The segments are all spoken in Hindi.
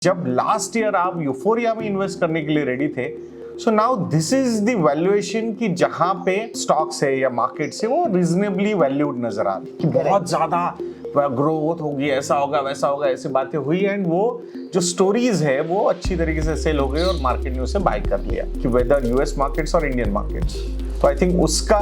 जब लास्ट ईयर आप यूफोरिया में इन्वेस्ट करने के लिए रेडी थे, so now this is the valuation कि जहां पे स्टॉक्स है या मार्केट से वो रीजनेबली वैल्यूड नजर आ रही कि बहुत ज्यादा ग्रोथ होगी, ऐसा होगा वैसा होगा, ऐसी बातें हुई एंड वो जो स्टोरीज है वो अच्छी तरीके से सेल हो गई और मार्केट ने उसे बाय कर लिया कि वेदर यूएस मार्केट्स और इंडियन मार्केट्स। तो आई थिंक उसका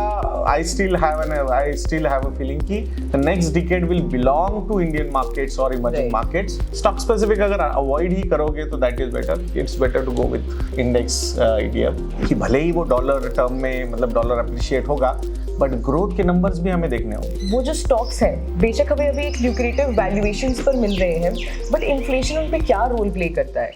I still have a feeling कि the next decade will belong to Indian markets और इमर्जिंग मार्केट्स। स्टॉक स्पेसिफिक अगर अवॉइड ही करोगे तो that is better, it's better to go with index ETF कि भले ही वो डॉलर टर्म में मतलब डॉलर अप्रिशिएट होगा बट ग्रोथ के नंबर्स भी हमें देखने होंगे। वो जो स्टॉक्स हैं बेशक हमें अभी एक ल्यूक्रेटिव वैल्यूएशंस पर मिल रहे हैं, बट इन्फ्लेशन उन पे क्या रोल प्ले करता है?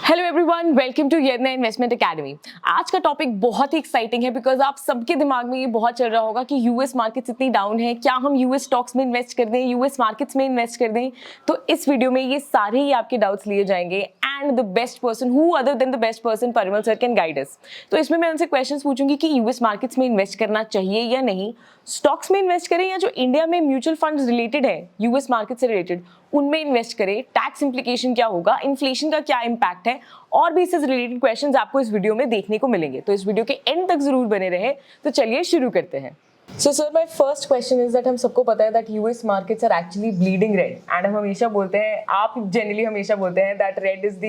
Hello everyone, welcome to Yadnya investment academy. आज का टॉपिक बहुत ही एक्साइटिंग है बिकॉज आप सबके दिमाग में ये बहुत चल रहा होगा कि यूएस मार्केट्स इतनी डाउन है, क्या हम यूएस स्टॉक्स में इन्वेस्ट कर दें, यूएस मार्केट्स में इन्वेस्ट कर दें। तो इस वीडियो में ये सारे ही आपके डाउट्स लिए जाएंगे and the best person who other than the best person Parimal sir can guide us. तो इसमें मैं उनसे क्वेश्चंस पूछूंगी कि यूएस मार्केट्स में इन्वेस्ट करना चाहिए या नहीं, स्टॉक्स में इन्वेस्ट करें या जो इंडिया में म्यूचुअल फंड्स रिलेटेड है यूएस मार्केट से रिलेटेड उनमें इन्वेस्ट करें, टैक्स इंप्लीकेशन क्या होगा, इन्फ्लेशन का क्या इंपैक्ट है, और भी इससे रिलेटेड क्वेश्चंस आपको इस वीडियो में देखने को मिलेंगे। तो इस वीडियो के एंड तक जरूर बने रहे। तो चलिए शुरू करते हैं। So sir, my first question is that हम सबको पता है that US markets are actually bleeding red and हम हमेशा बोलते हैं, आप जनरली हमेशा बोलते हैं that red is the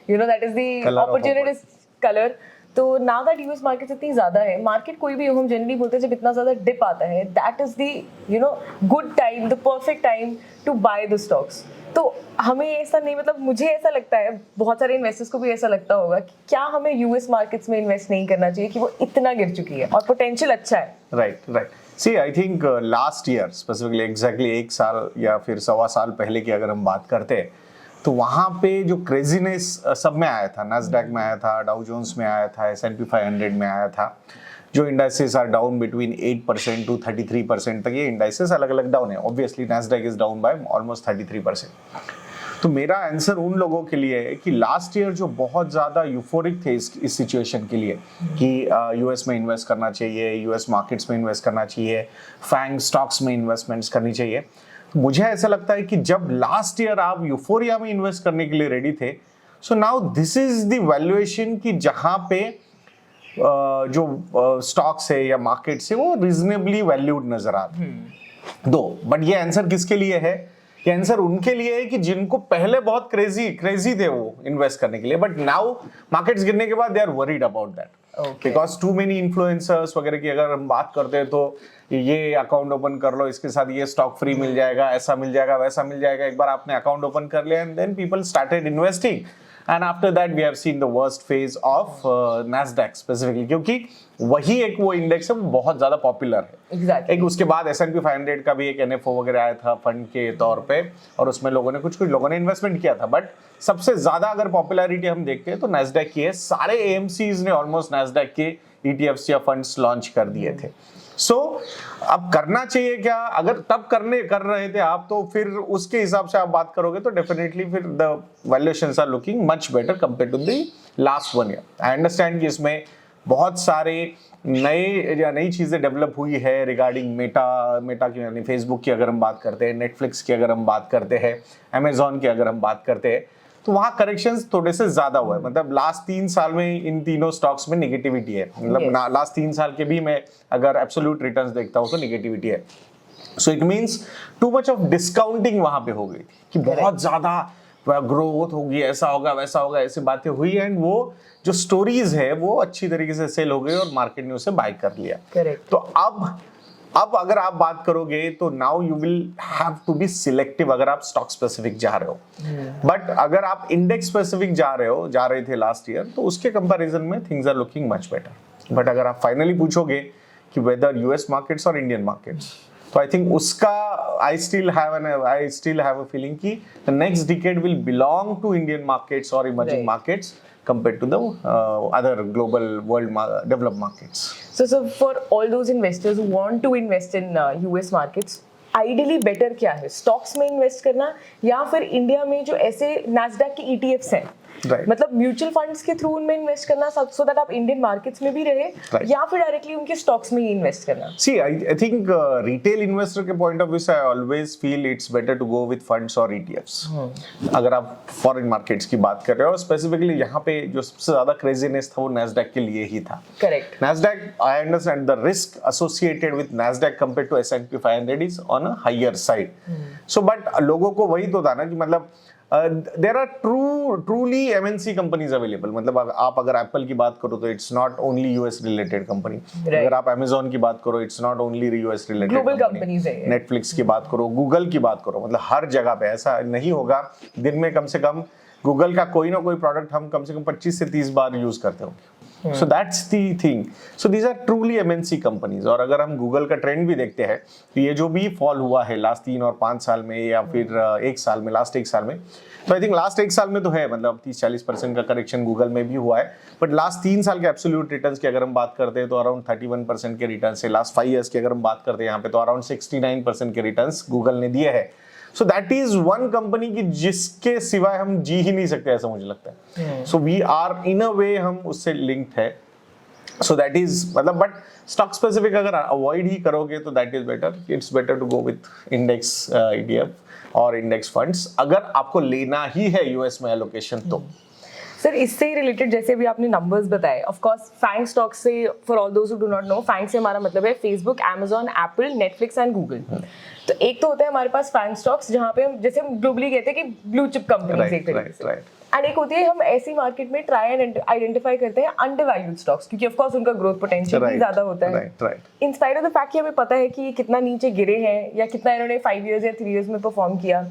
that is the opportunity colour. तो नाउ दैट यूएस मार्केट्स इतनी ज्यादा है, मार्केट कोई भी हो, हम जनरली बोलते हैं जब इतना ज्यादा डिप आता है that is the good time, the perfect time to buy the stocks. तो हमें ऐसा नहीं, मतलब मुझे ऐसा लगता है, बहुत सारे इन्वेस्टर्स को भी ऐसा लगता होगा कि क्या हमें यूएस मार्केट्स में इन्वेस्ट नहीं करना चाहिए कि वो इतना गिर चुकी है और पोटेंशियल अच्छा है। Right. See I think last year specifically exactly एक साल या फिर सवा साल पहले की अगर हम बात करते हैं तो वहाँ पे जो क्रेजीनेस सब में आया था, नास्डैक में आया था, डाउ जोन्स में आया था, S&P 500 में आया था, जो indices are down between 8% to 33% तक। ये इंडाइसेस अलग अलग डाउन है, obviously Nasdaq is down by almost 33%। तो मेरा आंसर उन लोगों के लिए है कि लास्ट ईयर जो बहुत ज़्यादा यूफोरिक थे इस सिचुएशन के लिए कि यूएस में इन्वेस्ट करना चाहिए, यूएस मार्केट्स में इन्वेस्ट करना चाहिए, फैंग स्टॉक्स में इन्वेस्टमेंट्स करनी चाहिए, तो मुझे ऐसा लगता है कि जब लास्ट ईयर आप यूफोरिया में इन्वेस्ट करने के लिए रेडी थे, so now this is the valuation कि जहां पे जो स्टॉक्स है या मार्केट से वो रीजनेबली वैल्यूड नजर आ रहे दो। बट ये आंसर किसके लिए है? ये आंसर उनके लिए है कि जिनको पहले बहुत क्रेजी थे वो इन्वेस्ट करने के लिए, बट नाउ मार्केट्स गिरने के बाद they are worried about that because too many influencers वगैरह की अगर हम बात करते हैं तो ये अकाउंट ओपन कर लो, इसके साथ ये स्टॉक फ्री मिल जाएगा, ऐसा मिल जाएगा, वैसा मिल जाएगा। एक बार आपने अकाउंट ओपन कर लिया and then people started investing and after that we have seen the worst phase of Nasdaq specifically, क्योंकि वही एक वो इंडेक्स है वो बहुत ज्यादा पॉपुलर है। Exactly. एक उसके बाद S&P 500 का भी एक NFO वगैरह आया था फंड के तौर पे और उसमें लोगों ने कुछ लोगों ने इन्वेस्टमेंट किया था, बट सबसे ज्यादा अगर पॉपुलैरिटी हम देखते हैं तो नास्डैक की है। सारे AMCs ने ऑलमोस्ट नास्डैक के ETFs या फंड्स लॉन्च कर दिए थे। सो अब करना चाहिए क्या? अगर तब कर रहे थे आप, तो फिर उसके हिसाब से आप बात करोगे तो डेफिनेटली फिर the valuations are looking much better compare to the last one year. I understand कि इसमें बहुत सारे नई चीजें डेवलप हुई है रिगार्डिंग मेटा की, यानी फेसबुक की अगर हम बात करते हैं, नेटफ्लिक्स की अगर हम बात करते हैं, अमेजॉन की अगर हम बात करते हैं, तो वहाँ करेक्शंस थोड़े से ज्यादा हुआ है। मतलब लास्ट 3 साल में इन तीनों स्टॉक्स में निगेटिविटी है, मतलब लास्ट 3 साल के भी मैं अगर एब्सोल्यूट रिटर्न्स देखता हूँ तो निगेटिविटी है। So it means too much of discounting वहां पे हो गई थी कि बहुत ज्यादा ग्रोथ होगी, ऐसा होगा वैसा होगा, ऐसी बातें हुई एंड वो जो स्टोरीज है वो अच्छी तरीके से सेल हो गई और मार्केट ने उसे बाय कर लिया। Correct. तो अब अगर आप बात करोगे तो now you will have to be selective अगर आप स्टॉक स्पेसिफिक जा रहे हो। बट अगर आप इंडेक्स स्पेसिफिक जा रहे थे लास्ट ईयर, तो उसके कंपैरिजन में things are looking much better. But अगर आप फाइनली पूछोगे कि वेदर यूएस मार्केट्स और इंडियन मार्केट्स, तो आई थिंक उसका I still have a feeling कि the next decade will belong to Indian markets और emerging markets compared to the other global world developed markets. So for all those investors who want to invest in US markets, ideally better क्या है, स्टॉक्स में इन्वेस्ट करना या फिर इंडिया में जो ऐसे नास्डैक के ETFs हैं Right. मतलब म्यूचुअल फंड्स के थ्रू उनमें इन्वेस्ट करना सो दैट आप इंडियन मार्केट्स में भी रहे, Right. या फिर डायरेक्टली उनके स्टॉक्स में ही इन्वेस्ट करना? See, I think retail investor के point of view से I always feel it's better to go with funds or ETFs. अगर आप foreign markets की बात कर रहे हो, specifically यहाँ पे जो सबसे ज़्यादा craziness था वो Nasdaq के लिए ही था. Correct. Nasdaq, I understand the risk associated with Nasdaq compared to S&P 500 is on a higher side. So, but लोगों को वही तो था ना कि मतलब there are truly MNC companies available. मतलब आप अगर एप्पल की बात करो तो it's not only US related company. अगर आप अमेजोन की बात करो it's not only US related global companies है. नेटफ्लिक्स की बात करो, गूगल की बात करो, मतलब हर जगह पे ऐसा नहीं होगा दिन में कम से कम गूगल का कोई ना कोई प्रोडक्ट हम कम से कम 25 से 30 बार यूज करते हो. So that's the thing. So these are truly MNC companies. और अगर हम गूगल का ट्रेंड भी देखते हैं तो ये जो भी फॉल हुआ है लास्ट 3 और 5 साल में या फिर एक साल में, लास्ट एक साल में, तो आई थिंक लास्ट एक साल में तो है मतलब 30-40% का करेक्शन गूगल में भी हुआ है. बट लास्ट 3 साल के एब्सोल्यूट रिटर्न्स की अगर हम बात करते हैं तो अराउंड 31% के रिटर्न्स है. लास्ट 5 ईयर्स की अगर हम बात करते हैं यहाँ पे तो अराउंड 69% के रिटर्न्स गूगल ने दिए है. So that is one company की जिसके सिवाय हम जी ही नहीं सकते ऐसा मुझे लगता है. सो वी आर इन अ वे हम उससे लिंक्ड है. सो दैट इज मतलब बट स्टॉक स्पेसिफिक अगर अवॉइड ही करोगे तो that is better. It's better to go with index ETF और इंडेक्स फंड्स अगर आपको लेना ही है यूएस में एलोकेशन तो. सर इससे रिलेटेड जैसे भी आपने नंबर्स बताए, ऑफ कोर्स फैंग स्टॉक से, for all those who do not know, FANG से हमारा मतलब है Facebook, Amazon, Apple, Netflix and Google. तो एक तो होता है हमारे पास फैंग स्टॉक्स जहाँ पे हम जैसे हम ग्लोबली कहते हैं कि ब्लू चिप कंपनीज एक तरीके से, एंड एक होती है हम ऐसी मार्केट में ट्राई एंड आइडेंटिफाई करते हैं अंडरवैल्यूड स्टॉक्स, क्योंकि ऑफ कोर्स उनका ग्रोथ पोटेंशियल भी ज्यादा होता है. In spite of the fact कि हमें पता है कि ये कितना नीचे गिरे हैं या कितना इन्होंने 5 इयर्स या 3 इयर्स में परफॉर्म किया,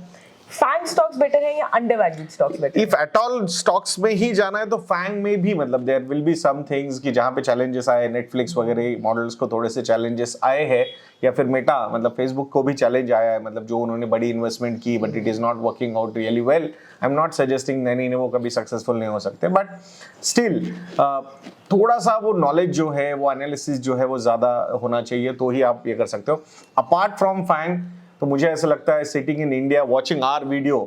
फैंग स्टॉक्स बेटर है या undervalued stocks better? If at all stocks में ही जाना है तो फैंग में भी मतलब there will be some things कि जहां पे चैलेंजेस आए, नेटफ्लिक्स वगैरह मॉडल्स को थोड़े से चैलेंजेस आए हैं, या फिर मेटा मतलब फेसबुक को भी चैलेंज आया है, मतलब जो उन्होंने बड़ी इन्वेस्टमेंट की but it is not working out really well. I am not suggesting नहीं वो कभी सक्सेसफुल नहीं हो सकते, बट स्टिल थोड़ा सा वो नॉलेज जो है, वो एनालिसिस जो है वो ज्यादा होना चाहिए तो ही आप ये कर सकते हो. अपार्ट फ्रॉम फैंग तो मुझे ऐसा लगता है sitting in India watching our video,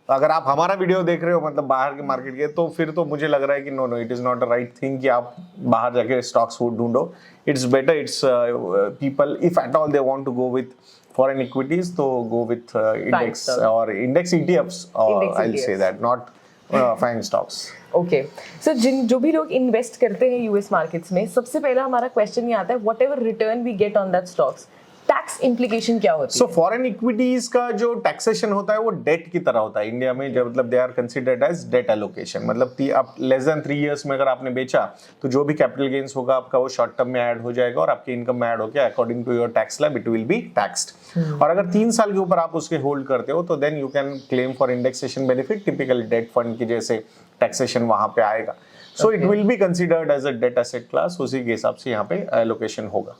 अगर आप हमारा वीडियो देख रहे हो मतलब बाहर के मार्केट के, तो फिर तो मुझे लग रहा है कि no it is not a right thing कि आप बाहर जाके स्टॉक्स ढूंढो. It's better, it's people if at all they want to go with foreign equities तो गो विथ इंडेक्स और इंडेक्स ETFs और I will say that not FAANG stocks. Okay, so जो भी लोग इन्वेस्ट करते हैं यूएस मार्केट्स में, सबसे पहला हमारा क्वेश्चन ये आता है whatever return we get on that stocks, tax implication क्या होती है? सो फॉरेन इक्विटीज का जो टैक्सेशन होता है वो डेट की तरह होता है इंडिया में, जब मतलब they are considered as debt allocation. मतलब आप लेस देन 3 इयर्स में अगर आपने बेचा तो जो भी कैपिटल गेन्स होगा आपका वो शॉर्ट टर्म में ऐड हो जाएगा और आपकी इनकम में ऐड होकर according to your tax slab it will be taxed. और अगर 3 साल के ऊपर आप उसके होल्ड करते हो तो then you can claim for indexation benefit, typical debt fund की जैसे टैक्सेशन वहां पे आएगा. So it will be considered as a debt asset class, उसी के हिसाब से यहाँ पे एलोकेशन होगा.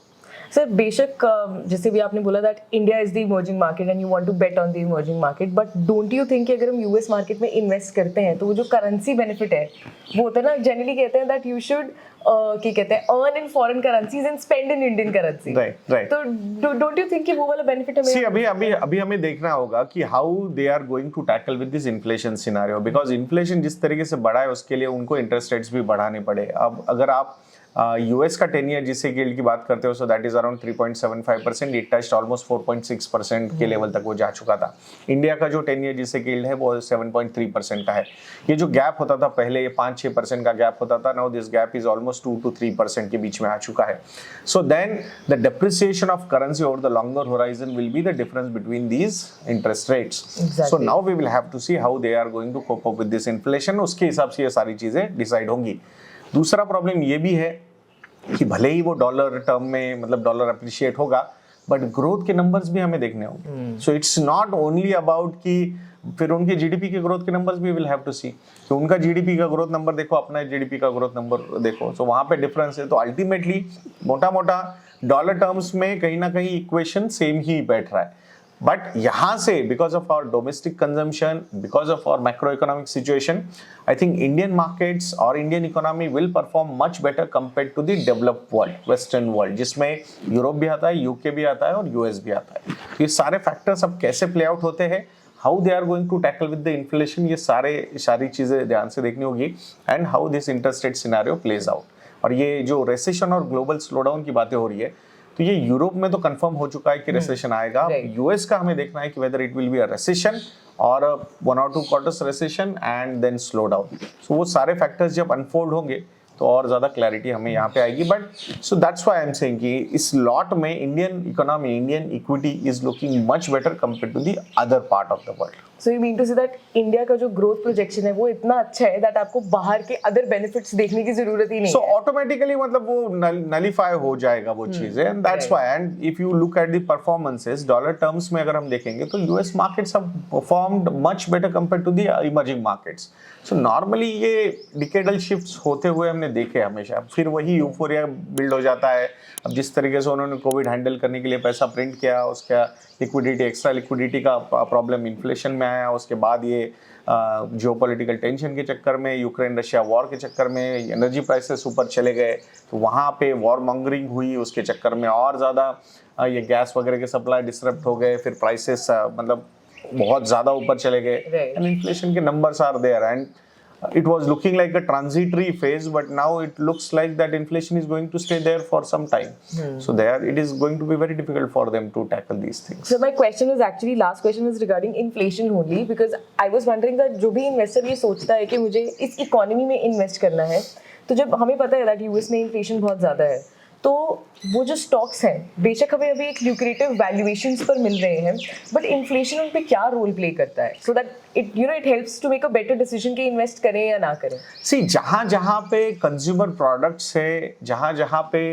सर बेशक जैसे भी आपने बोला that India is the emerging market and you want to bet on the emerging market, but don't you think कि अगर हम यूएस मार्केट में इन्वेस्ट करते हैं तो वो जो करेंसी बेनिफिट है वो होता है ना, जनरली कहते हैं दैट यू शुड क्या कहते हैं earn in foreign currencies and spend in Indian currency. Right. तो डोंट यू थिंक कि वो वाला बेनिफिट हमें अभी हमें देखना होगा कि how they are going to tackle with this inflation scenario, because inflation जिस तरीके से बढ़ा है उसके लिए उनको इंटरेस्ट रेट्स भी बढ़ाने पड़े. अब अगर आप यूएस का 10 ईयर जिससे यील्ड की बात करते हो सो that is around 3.75%, it touched almost 4.6% के लेवल तक वो जा चुका था. इंडिया का जो 10 ईयर जिससे यील्ड है वो 7.3% का है. ये जो गैप होता था पहले, ये 5-6% का गैप होता था, now this gap is almost 2 to 3% के बीच में आ चुका है. So then the depreciation of currency over the longer horizon will be the difference between these interest rates. So now we will have to see how they are going to cope up with this inflation, उसके हिसाब से ये सारी चीजें डिसाइड होंगी. दूसरा प्रॉब्लम ये भी है कि भले ही वो डॉलर टर्म में मतलब डॉलर अप्रिशिएट होगा बट ग्रोथ के नंबर्स भी हमें देखने होंगे. So it's not only about कि फिर उनके जीडीपी के ग्रोथ के नंबर्स भी विल हैव टू सी कि उनका जीडीपी का ग्रोथ नंबर देखो, अपना जीडीपी का ग्रोथ नंबर देखो, सो वहां पे डिफरेंस है. तो अल्टीमेटली मोटा मोटा डॉलर टर्म्स में कहीं ना कहीं इक्वेशन सेम ही बैठ रहा है. बट यहाँ से because of our domestic consumption, because of our macro economic situation, I think Indian markets और Indian economy will perform much better compare to the developed world, western world, जिसमें यूरोप भी आता है, यूके भी आता है और यूएस भी आता है. ये सारे फैक्टर्स अब कैसे प्ले आउट होते हैं how they are going to tackle with the inflation, ये सारी चीजें ध्यान से देखनी होगी, and how this interest rate scenario plays out. और ये जो रेसेशन और ग्लोबल स्लोडाउन की बातें हो रही है, तो ये यूरोप में तो कंफर्म हो चुका है कि रेसेशन आएगा। यूएस का हमें देखना है कि whether it will be a recession और 1 or 2 quarters recession and then slow down. So वो सारे फैक्टर्स जब अनफोल्ड होंगे तो और ज्यादा क्लैरिटी हमें यहाँ पे आएगी। But so that's why I am saying कि इस लॉट में Indian economy, Indian equity is looking much better compare to the other part of the world. So you mean to say that India का जो ग्रोथ प्रोजेक्शन है वो इतना अच्छा है दैट आपको बाहर के अदर बेनिफिट्स देखने की जरूरत ही नहीं सो है। ऑटोमेटिकली मतलब वो नलिफाई हो जाएगा वो चीजें, and that's why. And if you look at the performances dollar terms में अगर हम देखेंगे तो US markets have performed much better compare to the emerging markets. So normally ये डिकेडल शिफ्ट्स होते हुए हमने देखे हमेशा, फिर वही यूफोरिया बिल्ड हो जाता है। अब जिस तरीके से उन्होंने कोविड हैंडल करने के लिए पैसा प्रिंट किया, उसका लिक्विडिटी, एक्स्ट्रा लिक्विडिटी का प्रॉब्लम इन्फ्लेशन में आया, उसके बाद ये जियोपॉलिटिकल टेंशन के चक्कर में, यूक्रेन रशिया वॉर के चक्कर में एनर्जी प्राइसेस ऊपर चले गए, तो वहाँ पे वॉर मॉन्गरिंग हुई, उसके चक्कर में और ज़्यादा ये गैस वगैरह के सप्लाई डिसरप्ट हो गए, फिर प्राइसेस मतलब बहुत ज़्यादा ऊपर चले गए, एंड इन्फ्लेशन के numbers are there, and it was looking like a transitory phase, but now it looks like that inflation is going to stay there for some time. So it is going to be very difficult for them to tackle these things. So my question was actually, last question was regarding inflation only, because I was wondering that जो भी इन्वेस्टर ये सोचता है कि मुझे इस इकोनॉमी में इन्वेस्ट करना है, तो जब हमें पता है कि यूएस में इन्फ्लेशन बहुत ज़्यादा है, तो वो जो स्टॉक्स हैं बेशक हमें अभी एक ल्यूक्रेटिव वैल्यूएशंस पर मिल रहे हैं, बट इन्फ्लेशन उन पे क्या रोल प्ले करता है, so that it helps to make a better decision कि इन्वेस्ट करें या ना करें। सी जहाँ पे कंज्यूमर प्रोडक्ट्स है, जहाँ पे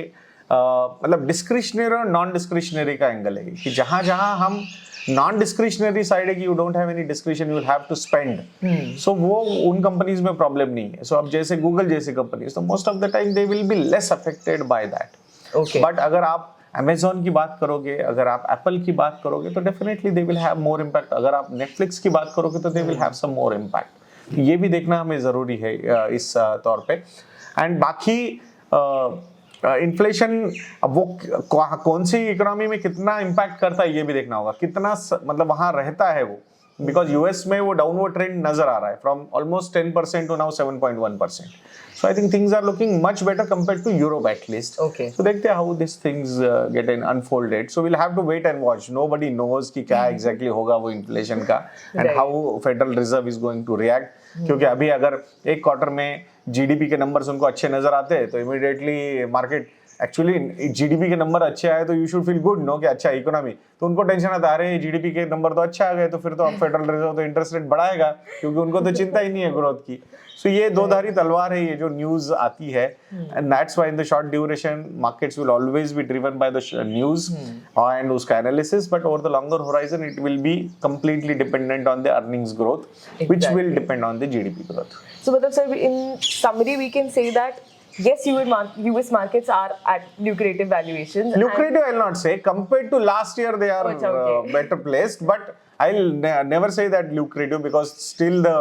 मतलब डिस्क्रिशनरी और नॉन डिस्क्रिशनरी का एंगल है कि जहाँ हम नॉन डिस्क्रिशनरी साइड है कि you don't have any discretion, you will have to spend, so वो उन कंपनीज में प्रॉब्लम नहीं है। सो अब जैसे गूगल जैसी कंपनीज, तो most of the time they will be less affected by that. But अगर आप Amazon की बात करोगे, अगर आप एप्पल की बात करोगे, तो definitely they will have more impact. अगर आप नेटफ्लिक्स की बात करोगे तो they will have some more impact. ये भी देखना हमें जरूरी है इस तौर पे। एंड बाकी इन्फ्लेशन अब वो कौन सी इकोनॉमी में कितना इम्पैक्ट करता है ये भी देखना होगा, कितना मतलब वहां रहता है वो, बिकॉज यूएस में वो डाउनवर्ड ट्रेंड नजर आ रहा है from almost 10% to now 7.1%. So I think things are looking much better compared to Europe at least. Okay. So देखते हैं how these things get unfolded. So we'll have to wait and watch. Nobody knows कि क्या exactly होगा वो inflation का and how Federal Reserve is going to react. क्योंकि अभी अगर एक क्वार्टर में जीडीपी के नंबर्स उनको अच्छे नजर आते हैं तो इमीडिएटली मार्केट, एक्चुअली जीडीपी के नंबर अच्छे आए तो you should feel good know कि अच्छा इकोनॉमी, तो उनको टेंशन आता है अरे जीडीपी के नंबर तो अच्छा आ गए तो फिर तो अब फेडरल रिजर्व तो इंटरेस्ट रेट बढ़ाएगा, क्योंकि उनको तो चिंता ही नहीं है ग्रोथ की। सो ये दो धारी तलवार है ये जो न्यूज आती है, and that's why in the short duration markets will always be driven by the news and उसका analysis, but over the longer horizon it will be completely dependent on the earnings growth which will depend on the GDP growth. So मतलब sir, in summary we can say that yes, US markets are at lucrative valuations. Lucrative, I'll not say. Compared to last year, they are better placed. But I'll never say that lucrative, because still the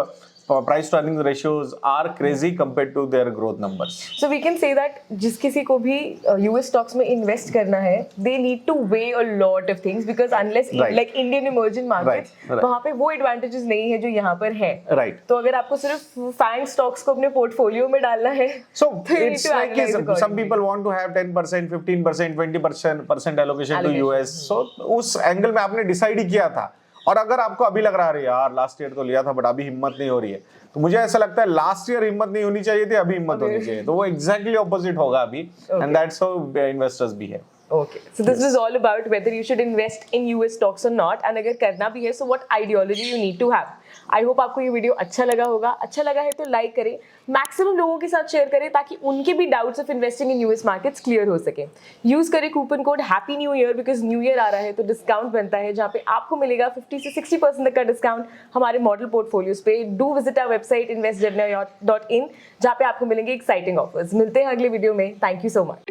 price to earnings ratios are crazy compared to their growth numbers. So we can say that जिस किसी को भी US stocks में invest करना है, they need to weigh a lot of things, because unless like Indian emerging markets, वहाँ पे वो advantages नहीं है जो यहाँ पर है। Right. तो अगर आपको सिर्फ FANG stocks को अपने portfolio में डालना है, so it's like some people want to have 10%, 15%, 20% allocation to US. So उस एंगल में आपने डिसाइड ही किया था, और अगर आपको अभी लग रहा है यार लास्ट ईयर तो लिया था बट अभी हिम्मत नहीं हो रही है, तो मुझे ऐसा लगता है लास्ट ईयर हिम्मत नहीं होनी चाहिए थी, अभी हिम्मत होनी चाहिए, तो वो एग्जैक्टली ऑपोजिट होगा अभी, and that's how investors behave. Okay, so this is all about whether you should invest in US stocks or not, and अगर करना भी है so what ideology you need to have. I hope आपको ये वीडियो अच्छा लगा होगा, अच्छा लगा है तो लाइक करें, मैक्सिमम लोगों के साथ शेयर करें ताकि उनके भी doubts of investing in US markets clear हो सके। यूज करें coupon code happy new year, because new year आ रहा है तो डिस्काउंट बनता है जहाँ पे आपको मिलेगा 50 से 60% तक का डिस्काउंट हमारे मॉडल पोर्टफोलियोज पे। Do visit our website investjourney.in, जहाँ पे आपको मिलेंगे एक्साइटिंग ऑफर्स। मिलते हैं अगले वीडियो में, थैंक यू सो मच।